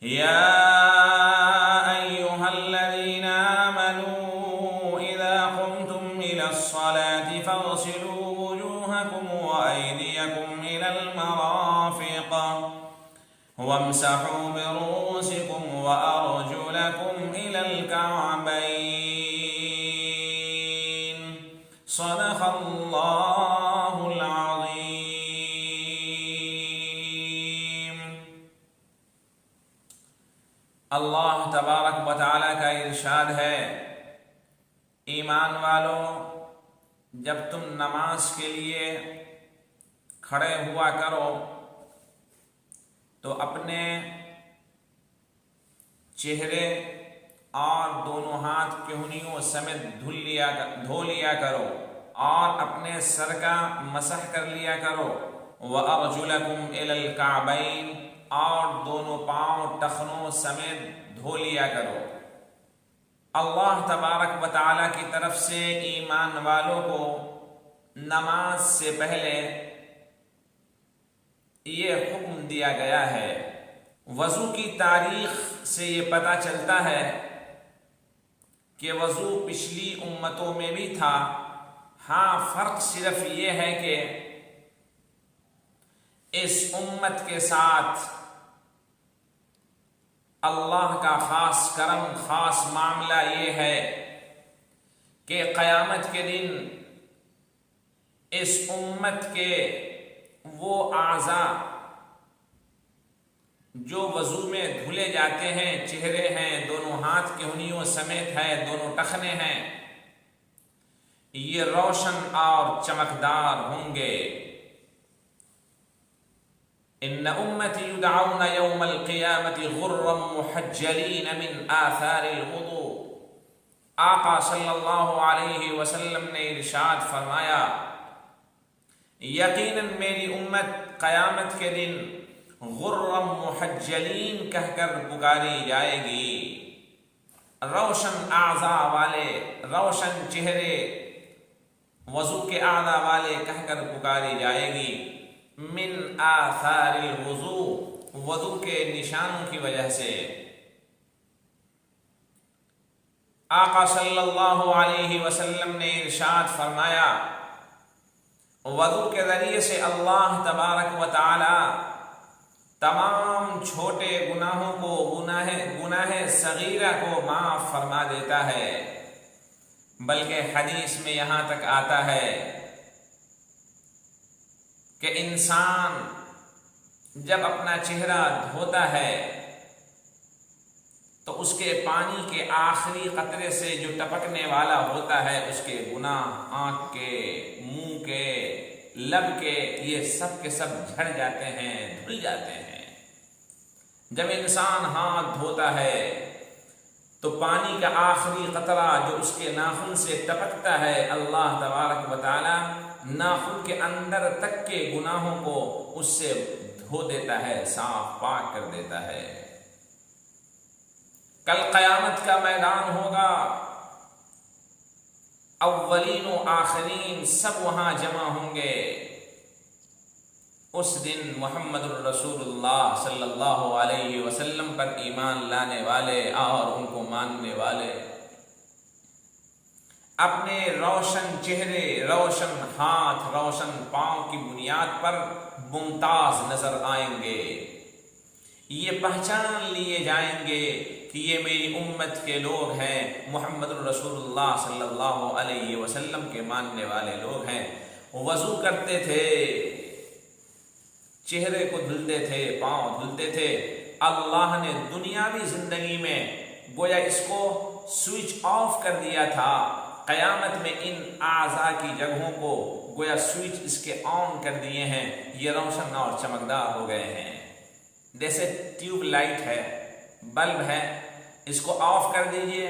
يا أيها الذين آمنوا إذا قمتم إلى الصلاة فاغسلوا وجوهكم وأيديكم إلى المرافق وامسحوا برؤوسكم وأرجلكم إلى الكعبين صدق الله العظيم۔ اللہ تبارک و تعالیٰ کا ارشاد ہے، ایمان والو، جب تم نماز کے لیے کھڑے ہوا کرو تو اپنے چہرے اور دونوں ہاتھ کہنیوں سمیت دھو لیا کرو اور اپنے سر کا مسح کر لیا کرو، وَأَرْجُلَكُمْ إِلَى الْكَعْبَيْنِ، اور دونوں پاؤں ٹخنوں سمیت دھو لیا کرو۔ اللہ تبارک و تعالیٰ کی طرف سے ایمان والوں کو نماز سے پہلے یہ حکم دیا گیا ہے۔ وضو کی تاریخ سے یہ پتہ چلتا ہے کہ وضو پچھلی امتوں میں بھی تھا، ہاں فرق صرف یہ ہے کہ اس امت کے ساتھ اللہ کا خاص کرم، خاص معاملہ یہ ہے کہ قیامت کے دن اس امت کے وہ اعضاء جو وضو میں دھلے جاتے ہیں، چہرے ہیں، دونوں ہاتھ کہنیوں سمیت ہے، دونوں ٹخنے ہیں، یہ روشن اور چمکدار ہوں گے۔ ان امتی یدعون یوم القیامت غرا محجلین من آثار الوضوء، آقا صلی اللہ علیہ وسلم نے ارشاد فرمایا، یقیناً میری امت قیامت کے دن غرا محجلین کہہ کر پکاری جائے گی، روشن اعضاء والے، روشن چہرے، وضو کے اعضاء والے کہہ کر پکاری جائے گی، من آثار الوضوء، وضو کے نشانوں کی وجہ سے۔ آقا صلی اللہ علیہ وسلم نے ارشاد فرمایا، وضو کے ذریعے سے اللہ تبارک و تعالی تمام چھوٹے گناہوں کو، گناہ صغیرہ کو معاف فرما دیتا ہے، بلکہ حدیث میں یہاں تک آتا ہے کہ انسان جب اپنا چہرہ دھوتا ہے تو اس کے پانی کے آخری قطرے سے جو ٹپکنے والا ہوتا ہے، اس کے گناہ، آنکھ کے، منہ کے، لب کے، یہ سب کے سب جھڑ جاتے ہیں، دھل جاتے ہیں۔ جب انسان ہاتھ دھوتا ہے تو پانی کا آخری قطرہ جو اس کے ناخن سے ٹپکتا ہے، اللہ تبارک و تعالی ناخن کے اندر تک کے گناہوں کو اس سے دھو دیتا ہے، صاف پاک کر دیتا ہے۔ کل قیامت کا میدان ہوگا، اولین و آخرین سب وہاں جمع ہوں گے۔ اس دن محمد الرسول اللہ صلی اللہ علیہ وسلم پر ایمان لانے والے اور ان کو ماننے والے اپنے روشن چہرے، روشن ہاتھ، روشن پاؤں کی بنیاد پر ممتاز نظر آئیں گے۔ یہ پہچان لیے جائیں گے کہ یہ میری امت کے لوگ ہیں، محمد الرسول اللہ صلی اللہ علیہ وسلم کے ماننے والے لوگ ہیں۔ وضو کرتے تھے، چہرے کو دھلتے تھے، پاؤں دھلتے تھے۔ اللہ نے دنیاوی زندگی میں گویا اس کو سوئچ آف کر دیا تھا، قیامت میں ان اعضاء کی جگہوں کو گویا سوئچ اس کے آن کر دیے ہیں، یہ روشن اور چمکدار ہو گئے ہیں۔ جیسے ٹیوب لائٹ ہے، بلب ہے، اس کو آف کر دیجئے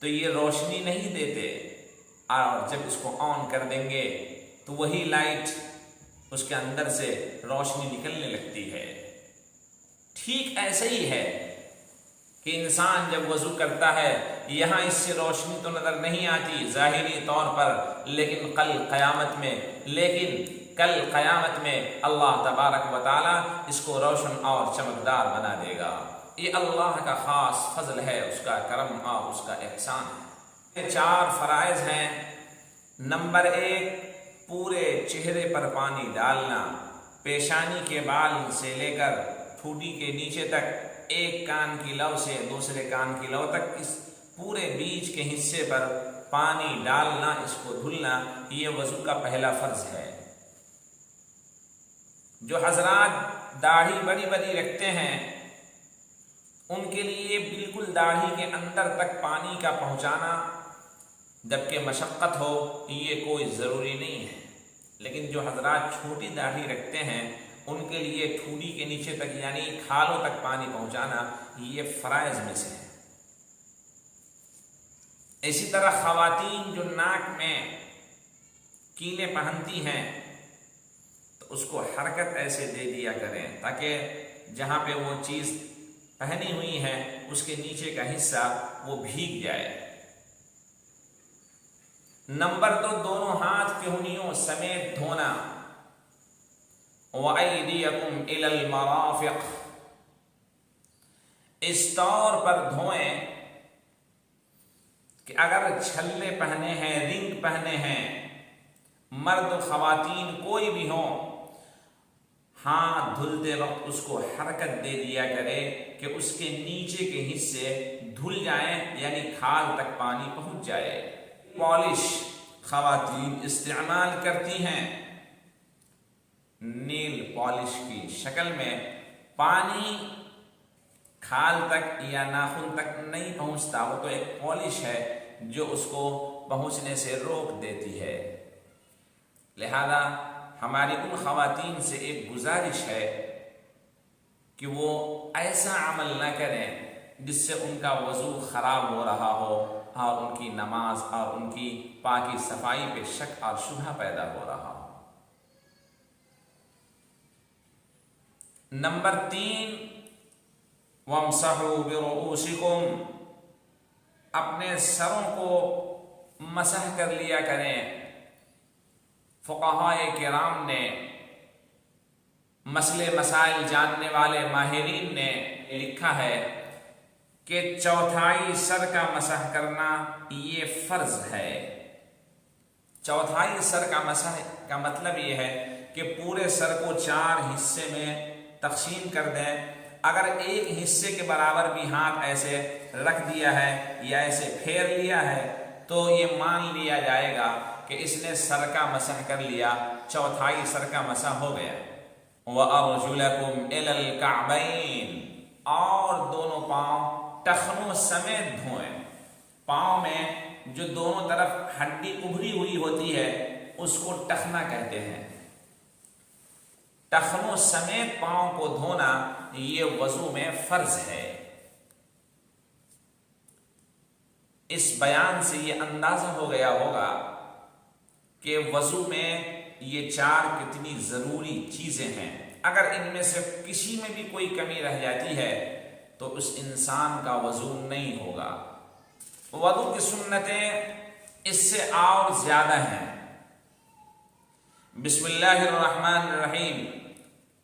تو یہ روشنی نہیں دیتے، اور جب اس کو آن کر دیں گے تو وہی لائٹ اس کے اندر سے روشنی نکلنے لگتی ہے۔ ٹھیک ایسا ہی ہے کہ انسان جب وضو کرتا ہے، یہاں اس سے روشنی تو نظر نہیں آتی ظاہری طور پر، لیکن کل قیامت میں اللہ تبارک و تعالی اس کو روشن اور چمکدار بنا دے گا۔ یہ اللہ کا خاص فضل ہے، اس کا کرم اور اس کا احسان ہے۔ یہ 4 فرائض ہیں۔ نمبر 1، پورے چہرے پر پانی ڈالنا، پیشانی کے بال سے لے کر ٹھوڈی کے نیچے تک، ایک کان کی لو سے دوسرے کان کی لو تک، اس پورے بیچ کے حصے پر پانی ڈالنا، اس کو دھلنا، یہ وضو کا پہلا فرض ہے۔ جو حضرات داڑھی بڑی بڑی رکھتے ہیں ان کے لیے بالکل داڑھی کے اندر تک پانی کا پہنچانا جبکہ مشقت ہو یہ کوئی ضروری نہیں ہے، لیکن جو حضرات چھوٹی داڑھی رکھتے ہیں ان کے لیے ٹھوڈی کے نیچے تک یعنی کھالوں تک پانی پہنچانا یہ فرائض میں سے ہے۔ اسی طرح خواتین جو ناک میں کیلیں پہنتی ہیں تو اس کو حرکت ایسے دے دیا کریں تاکہ جہاں پہ وہ چیز پہنی ہوئی ہے اس کے نیچے کا حصہ وہ بھیگ جائے۔ نمبر 2، دونوں ہاتھ کی انگلیوں سمیت دھونا۔ وَأَيْدِيَكُمْ إِلَى الْمَرَافِقِ، اس طور پر دھوئیں کہ اگر چھلے پہنے ہیں، رنگ پہنے ہیں، مرد و خواتین کوئی بھی ہوں، ہاتھ دھلتے وقت اس کو حرکت دے دیا کرے کہ اس کے نیچے کے حصے دھل جائیں یعنی کھال تک پانی پہنچ جائے۔ پالش خواتین استعمال کرتی ہیں، نیل پالش کی شکل میں، پانی کھال تک یا ناخن تک نہیں پہنچتا، وہ تو ایک پالش ہے جو اس کو پہنچنے سے روک دیتی ہے۔ لہذا ہماری ان خواتین سے ایک گزارش ہے کہ وہ ایسا عمل نہ کریں جس سے ان کا وضو خراب ہو رہا ہو اور ان کی نماز اور ان کی پاکی صفائی پہ شک اور شبہ پیدا ہو رہا ہو۔ نمبر 3، وَامْسَحُوا بِرُؤُوسِكُمْ، اپنے سروں کو مسح کر لیا کریں۔ فقہائے کرام نے، مسئلے مسائل جاننے والے ماہرین نے لکھا ہے کہ 1/4 سر کا مسح کرنا یہ فرض ہے۔ 1/4 سر کا مسح کا مطلب یہ ہے کہ پورے سر کو 4 حصے میں تقسیم کر دیں۔ اگر ایک حصے کے برابر بھی ہاتھ ایسے رکھ دیا ہے یا ایسے پھیر لیا ہے تو یہ مان لیا جائے گا کہ اس نے سر کا مسح کر لیا، 1/4 سر کا مسح ہو گیا۔ وَأَرْجُلَكُمْ إِلَى الْكَعْبَيْنِ، اور دونوں پاؤں ٹخنوں سمیت دھوئیں۔ پاؤں میں جو دونوں طرف ہڈی ابھری ہوئی ہوتی ہے اس کو ٹخنا کہتے ہیں۔ ٹخنوں سمیت پاؤں کو دھونا یہ وضو میں فرض ہے۔ اس بیان سے یہ اندازہ ہو گیا ہوگا کہ وضو میں یہ 4 کتنی ضروری چیزیں ہیں۔ اگر ان میں سے کسی میں بھی کوئی کمی رہ جاتی ہے تو اس انسان کا وضو نہیں ہوگا۔ وضو کی سنتیں اس سے اور زیادہ ہیں۔ بسم اللہ الرحمن الرحیم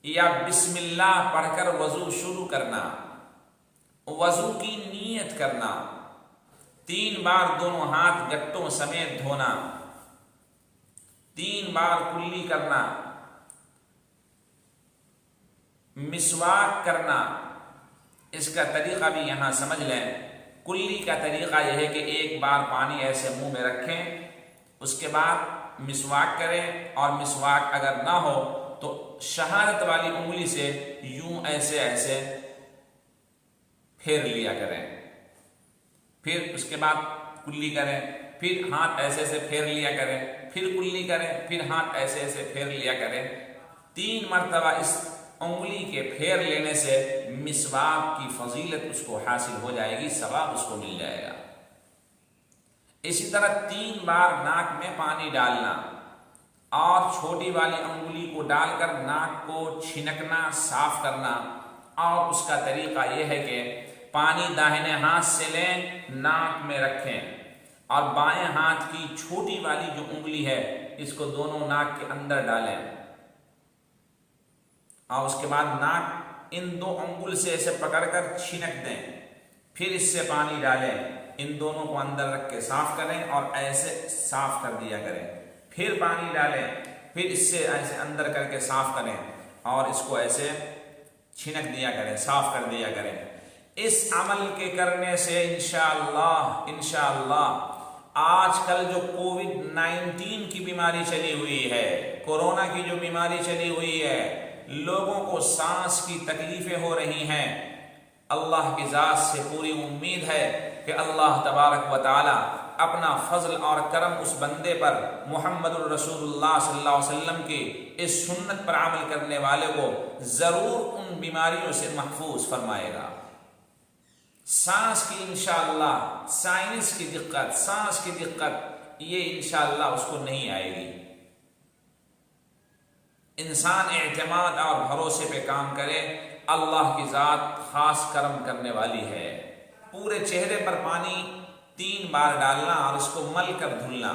یا بسم اللہ پڑھ کر وضو شروع کرنا، وضو کی نیت کرنا، 3 بار دونوں ہاتھ گٹوں سمیت دھونا، 3 بار کلی کرنا، مسواک کرنا۔ اس کا طریقہ بھی یہاں سمجھ لیں۔ کلی کا طریقہ یہ ہے کہ ایک بار پانی ایسے منہ میں رکھیں، اس کے بعد مسواک کریں، اور مسواک اگر نہ ہو تو شہادت والی انگلی سے یوں ایسے ایسے پھیر لیا کریں، پھر اس کے بعد کلی کریں، پھر ہاتھ ایسے ایسے پھیر لیا کریں، پھر کلی کریں، پھر ہاتھ ایسے ایسے پھیر لیا کریں۔ 3 مرتبہ اس انگلی کے پھیر لینے سے مسواک کی فضیلت اس کو حاصل ہو جائے گی، ثواب اس کو مل جائے گا۔ اسی طرح 3 بار ناک میں پانی ڈالنا اور چھوٹی والی انگلی کو ڈال کر ناک کو چھنکنا، صاف کرنا۔ اور اس کا طریقہ یہ ہے کہ پانی داہنے ہاتھ سے لیں، ناک میں رکھیں، اور بائیں ہاتھ کی چھوٹی والی جو انگلی ہے اس کو دونوں ناک کے اندر ڈالیں، اور اس کے بعد ناک ان 2 انگل سے ایسے پکڑ کر چھنک دیں، پھر اس سے پانی ڈالیں، ان دونوں کو اندر رکھ کے صاف کریں اور ایسے صاف کر دیا کریں، پھر پانی ڈالیں، پھر اس سے ایسے اندر کر کے صاف کریں اور اس کو ایسے چھنک دیا کریں، صاف کر دیا کریں۔ اس عمل کے کرنے سے انشاءاللہ آج کل جو کووڈ-19 کی بیماری چلی ہوئی ہے، کورونا کی جو بیماری چلی ہوئی ہے، لوگوں کو سانس کی تکلیفیں ہو رہی ہیں، اللہ کی ذات سے پوری امید ہے کہ اللہ تبارک و تعالی اپنا فضل اور کرم اس بندے پر، محمد الرسول اللہ صلی اللہ علیہ وسلم کی اس سنت پر عمل کرنے والے کو ضرور ان بیماریوں سے محفوظ فرمائے گا۔ سانس کی انشاءاللہ سائنس کی دقت، سانس کی دقت یہ انشاءاللہ اس کو نہیں آئے گی۔ انسان اعتماد اور بھروسے پہ کام کرے، اللہ کی ذات خاص کرم کرنے والی ہے۔ پورے چہرے پر پانی 3 بار ڈالنا اور اس کو مل کر دھلنا۔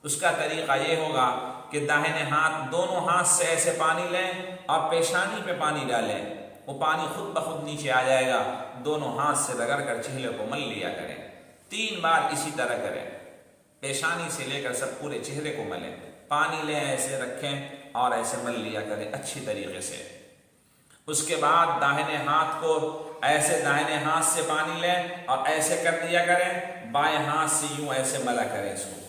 اس کا طریقہ یہ ہوگا کہ داہنے ہاتھ، دونوں ہاتھ سے ایسے پانی لیں اور پیشانی پہ پانی ڈالیں، وہ پانی خود بخود نیچے آ جائے گا، دونوں ہاتھ سے رگڑ کر چہرے کو مل لیا کریں۔ 3 بار اسی طرح کریں، پیشانی سے لے کر سب پورے چہرے کو ملیں، پانی لیں ایسے رکھیں اور ایسے مل لیا کریں اچھی طریقے سے۔ اس کے بعد داہنے ہاتھ کو ایسے داہنے ہاتھ سے پانی لیں اور ایسے کر دیا کریں، بائیں ہاتھ سے یوں ایسے ملا کریں اس کو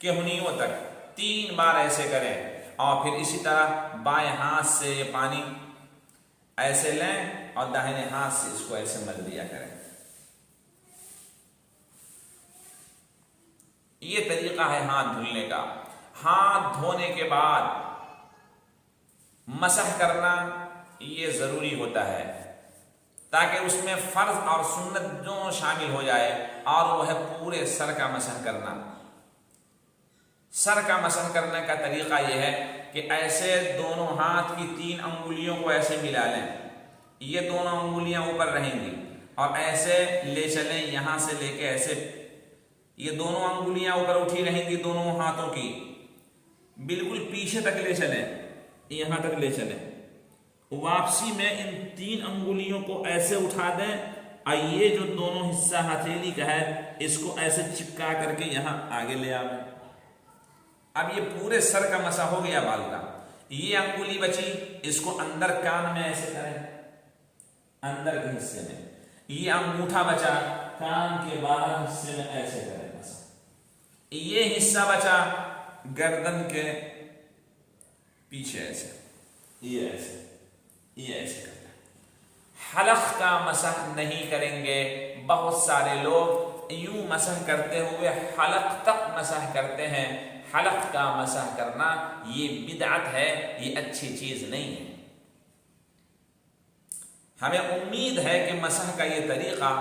کہنیوں تک، 3 بار ایسے کریں اور پھر اسی طرح بائیں ہاتھ سے یہ پانی ایسے لیں اور داہنے ہاتھ سے اس کو ایسے مل دیا کریں۔ یہ طریقہ ہے ہاتھ دھلنے کا۔ ہاتھ دھونے کے بعد مسح کرنا یہ ضروری ہوتا ہے تاکہ اس میں فرض اور سنت دونوں شامل ہو جائے، اور وہ ہے پورے سر کا مسح کرنا۔ سر کا مسح کرنے کا طریقہ یہ ہے کہ ایسے دونوں ہاتھ کی 3 انگلیوں کو ایسے ملا لیں، یہ دونوں انگلیاں اوپر رہیں گی اور ایسے لے چلیں، یہاں سے لے کے ایسے، یہ دونوں انگلیاں اوپر اٹھی رہیں گی دونوں ہاتھوں کی، بالکل پیچھے تک لے چلیں، یہاں تک لے چلیں، واپسی میں ان 3 انگلیوں کو ایسے اٹھا دیں اور یہ جو دونوں حصہ ہتھیلی کا ہے اس کو ایسے چپکا کر کے یہاں آگے لے آئیں۔ اب یہ پورے سر کا مسح ہو گیا بال کا۔ یہ انگلی بچی، اس کو اندر کان میں ایسے کریں، اندر کے حصے میں۔ یہ انگوٹھا بچا، کان کے باہر حصے میں ایسے کریں مسح۔ یہ حصہ بچا گردن کے پیچھے ایسے، یہ ایسے، یہ ایسے کرنا۔ حلق کا مسح نہیں کریں گے۔ بہت سارے لوگ یوں مسح کرتے ہوئے حلق تک مسح کرتے ہیں۔ حلق کا مسح کرنا یہ بدعت ہے، یہ اچھی چیز نہیں ہے۔ ہمیں امید ہے کہ مسح کا یہ طریقہ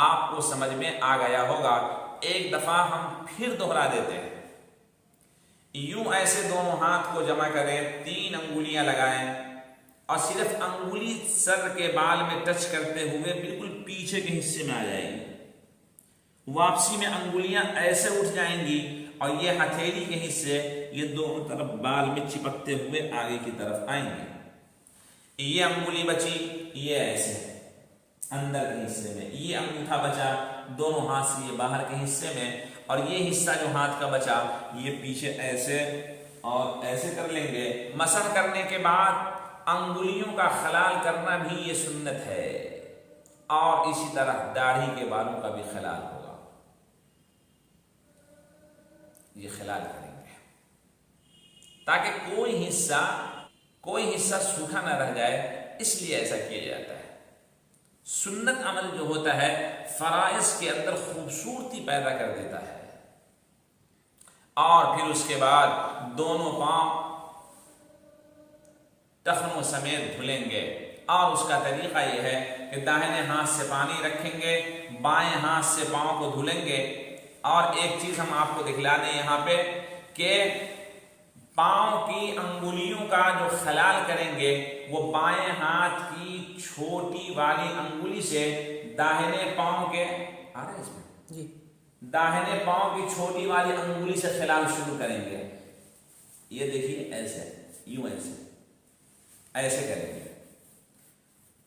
آپ کو سمجھ میں آ گیا ہوگا۔ ایک دفعہ ہم پھر دوہرا دیتے ہیں۔ یوں ایسے دونوں ہاتھ کو جمع کریں، 3 انگلیاں لگائیں اور صرف انگلی سر کے بال میں ٹچ کرتے ہوئے بالکل پیچھے کے حصے میں آ جائے گی۔ واپسی میں انگلیاں ایسے اٹھ جائیں گی اور یہ ہتھیلی کے حصے یہ دونوں طرف بال میں چپکتے ہوئے آگے کی طرف آئیں گے۔ یہ انگلی بچی، یہ ایسے اندر کے حصے میں، یہ انگوٹھا بچا دونوں ہاتھ سے یہ باہر کے حصے میں، اور یہ حصہ جو ہاتھ کا بچا یہ پیچھے ایسے اور ایسے کر لیں گے۔ مسح کرنے کے بعد انگلیوں کا خلال کرنا بھی یہ سنت ہے، اور اسی طرح داڑھی کے بالوں کا بھی خلال ہوگا، یہ خلال کریں گے تاکہ کوئی حصہ سوکھا نہ رہ جائے، اس لیے ایسا کیا جاتا ہے۔ سنت عمل جو ہوتا ہے فرائض کے اندر خوبصورتی پیدا کر دیتا ہے۔ اور پھر اس کے بعد دونوں پاؤں ٹخنوں سمیت دھلیں گے، اور اس کا طریقہ یہ ہے کہ داہنے ہاتھ سے پانی رکھیں گے، بائیں ہاتھ سے پاؤں کو دھلیں گے۔ اور ایک چیز ہم آپ کو دکھلا دیں یہاں پہ کہ پاؤں کی انگلیوں کا جو خلال کریں گے وہ بائیں ہاتھ کی چھوٹی والی انگلی سے داہنے پاؤں کے داہنے پاؤں کی چھوٹی والی انگلی سے خلال شروع کریں گے۔ یہ دیکھیے ایسے، یوں ایسے کریں گے،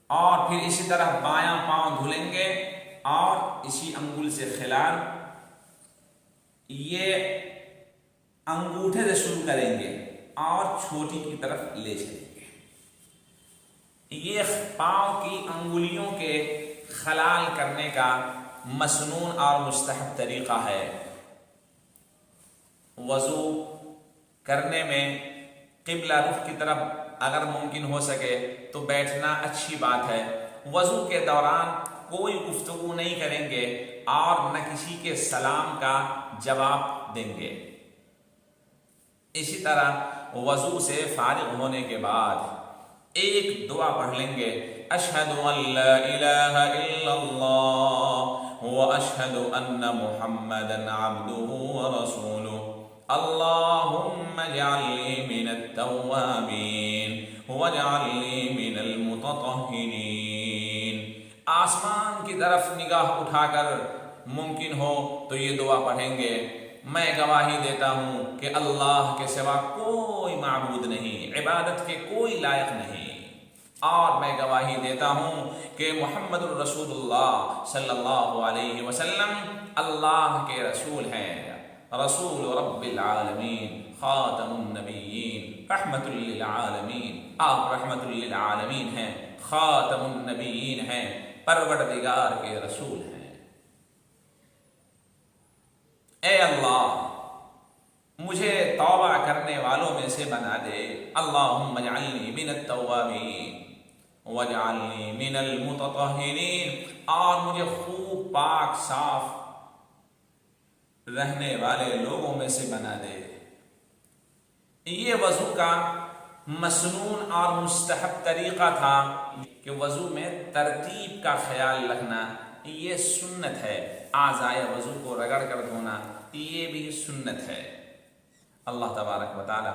اور پھر اسی طرح بایاں پاؤں دھلیں گے اور اسی انگل سے خلال یہ انگوٹھے سے شروع کریں گے اور چھوٹی کی طرف لے چلیں گے. یہ پاؤں کی انگلیوں کے خلال کرنے کا مسنون اور مستحب طریقہ ہے. وضو کرنے میں قبلہ رخ کی طرف اگر ممکن ہو سکے تو بیٹھنا اچھی بات ہے. وضو کے دوران کوئی گفتگو نہیں کریں گے اور نہ کسی کے سلام کا جواب دیں گے. اسی طرح وضو سے فارغ ہونے کے بعد ایک دعا پڑھ لیں گے. اشہد ان لا الہ الا اللہ واشہد ان محمدا عبدہ ورسولہ اللہم اجعلنی من التوابین واجعلنی من المتطہرین. آسمان کی طرف نگاہ اٹھا کر ممکن ہو تو یہ دعا پڑھیں گے. میں گواہی دیتا ہوں کہ اللہ کے سوا کوئی معبود نہیں، عبادت کے کوئی لائق نہیں، اور میں گواہی دیتا ہوں کہ محمد الرسول اللہ صلی اللہ علیہ وسلم اللہ کے رسول ہیں. رسول رب العالمین، خاتم النبیین، رحمت للعالمین. آپ رحمت للعالمین ہیں، خاتم النبیین ہیں، پروردگار کے رسول ہیں. اے اللہ مجھے توبہ کرنے والوں میں سے بنا دے. اللہم اجعلنی من التوابین واجعلنی من المتطہرین، اور مجھے خوب پاک صاف رہنے والے لوگوں میں سے بنا دے. یہ وضو کا مسنون اور مستحب طریقہ تھا کہ وضو میں ترتیب کا خیال رکھنا یہ سنت ہے. اعضائے وضو کو رگڑ کر دھونا یہ بھی سنت ہے. اللہ تبارک و تعالی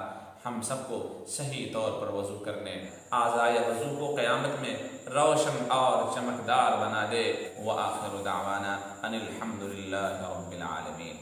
ہم سب کو صحیح طور پر وضو کرنے، اعضائے وضو کو قیامت میں روشن اور چمکدار بنا دے. وآخر دعوانا ان الحمد للہ رب العالمین.